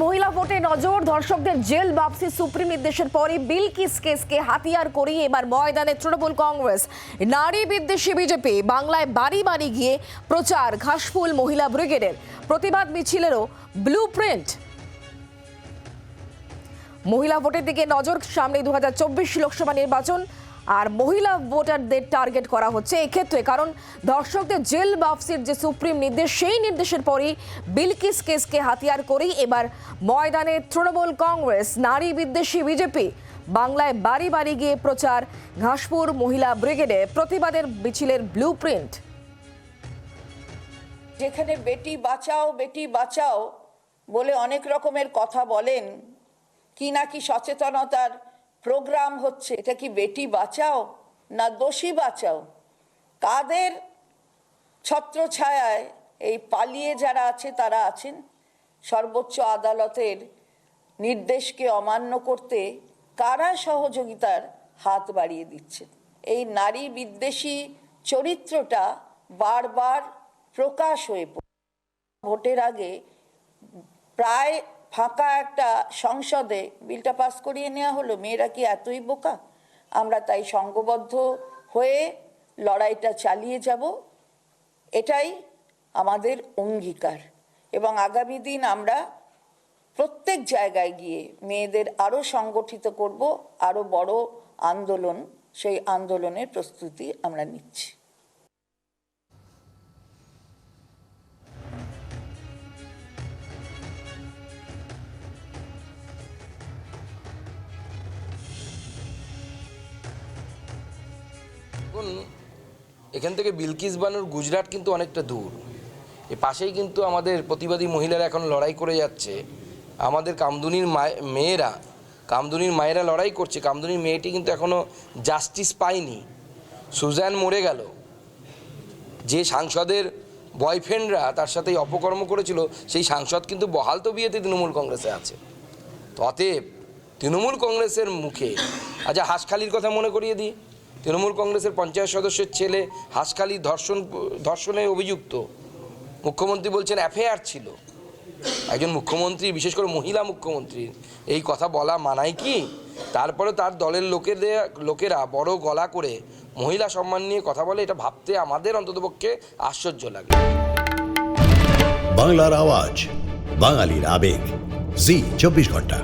মহিলা ভোটে নজর, ধর্ষকদের জেল বাপসি সুপ্রিম নির্দেশের পরই বিলকিস কেসকে হাতিয়ার করেই এবার ময়দানে তৃণমূল কংগ্রেস। নারী বিদ্বেষী বিজেপি বাংলায় বাড়ি বাড়ি গিয়ে প্রচার, ঘাসফুল মহিলা ব্রিগেডের প্রতিবাদ মিছিলেরও ব্লু প্রিন্ট। মহিলা ভোটের দিকে নজর, সামনে 2024 লোকসভা নির্বাচন আর মহিলা ভোটারদের টার্গেট করা হচ্ছে এক্ষেত্রে, কারণ ধর্ষকদের জেল বাপসির যে সুপ্রিম নির্দেশ, সেই নির্দেশের পরই বিলকিস কেসকে হাতিয়ার করেই এবার ময়দানে তৃণমূল কংগ্রেস। নারী বিদ্বেষী বিজেপি বাংলায় বাড়ি বাড়ি গিয়ে প্রচার, ঘাসপুর মহিলা ব্রিগেডে প্রতিবাদের মিছিলের ব্লু প্রিন্ট। যেখানে বেটি বাঁচাও বলে অনেক রকমের কথা বলেন, কি নাকি সচেতনতার প্রোগ্রাম হচ্ছে, এটা কি বেটি বাঁচাও না দোষী বাঁচাও? কাদের ছত্রছায়ায় এই পালিয়ে যারা আছে তারা আছেন? সর্বোচ্চ আদালতের নির্দেশকে অমান্য করতে কারা সহযোগিতার হাত বাড়িয়ে দিচ্ছে? এই নারী বিদ্বেষী চরিত্রটা বারবার প্রকাশ হয়ে পড়ে। ভোটের আগে প্রায় ফাঁকা একটা সংসদে বিলটা পাস করিয়ে নেওয়া হলো। মেয়েরা কি এতই বোকা? আমরা তাই সংঘবদ্ধ হয়ে লড়াইটা চালিয়ে যাব, এটাই আমাদের অঙ্গীকার। এবং আগামী দিন আমরা প্রত্যেক জায়গায় গিয়ে মেয়েদের আরও সংগঠিত করব, আরও বড় আন্দোলন, সেই আন্দোলনের প্রস্তুতি আমরা নিচ্ছি। এখান থেকে বিলকিস বানুর গুজরাট কিন্তু অনেকটা দূর, এ পাশেই কিন্তু আমাদের প্রতিবাদী মহিলারা এখন লড়াই করে যাচ্ছে। আমাদের কামদুনির মায়েরা লড়াই করছে। কামদুনির মেয়েটি কিন্তু এখনও জাস্টিস পায়নি। সুজান মরে গেল, যে সাংসদের বয়ফ্রেন্ডরা তার সাথে অপকর্ম করেছিল, সেই সাংসদ কিন্তু বহাল তবিয়তে তৃণমূল কংগ্রেসে আছে। অতএব তৃণমূল কংগ্রেসের মুখে, আচ্ছা হাঁসখালির কথা মনে করিয়ে দিই, তৃণমূল কংগ্রেসের পঞ্চায়েত সদস্যের ছেলে হাঁসখালি ধর্ষণে অভিযুক্ত। মুখ্যমন্ত্রী বলছেন অ্যাফেয়ার ছিল। একজন মুখ্যমন্ত্রী, বিশেষ করে মহিলা মুখ্যমন্ত্রী, এই কথা বলা মানায় কি? তারপরে তার দলের লোকেরা বড় গলা করে মহিলা সম্মান নিয়ে কথা বলে, এটা ভাবতে আমাদের অন্ততপক্ষে আশ্চর্য লাগে। বাংলার আওয়াজ, বাঙালির আবেগ, জি 24 ঘন্টা।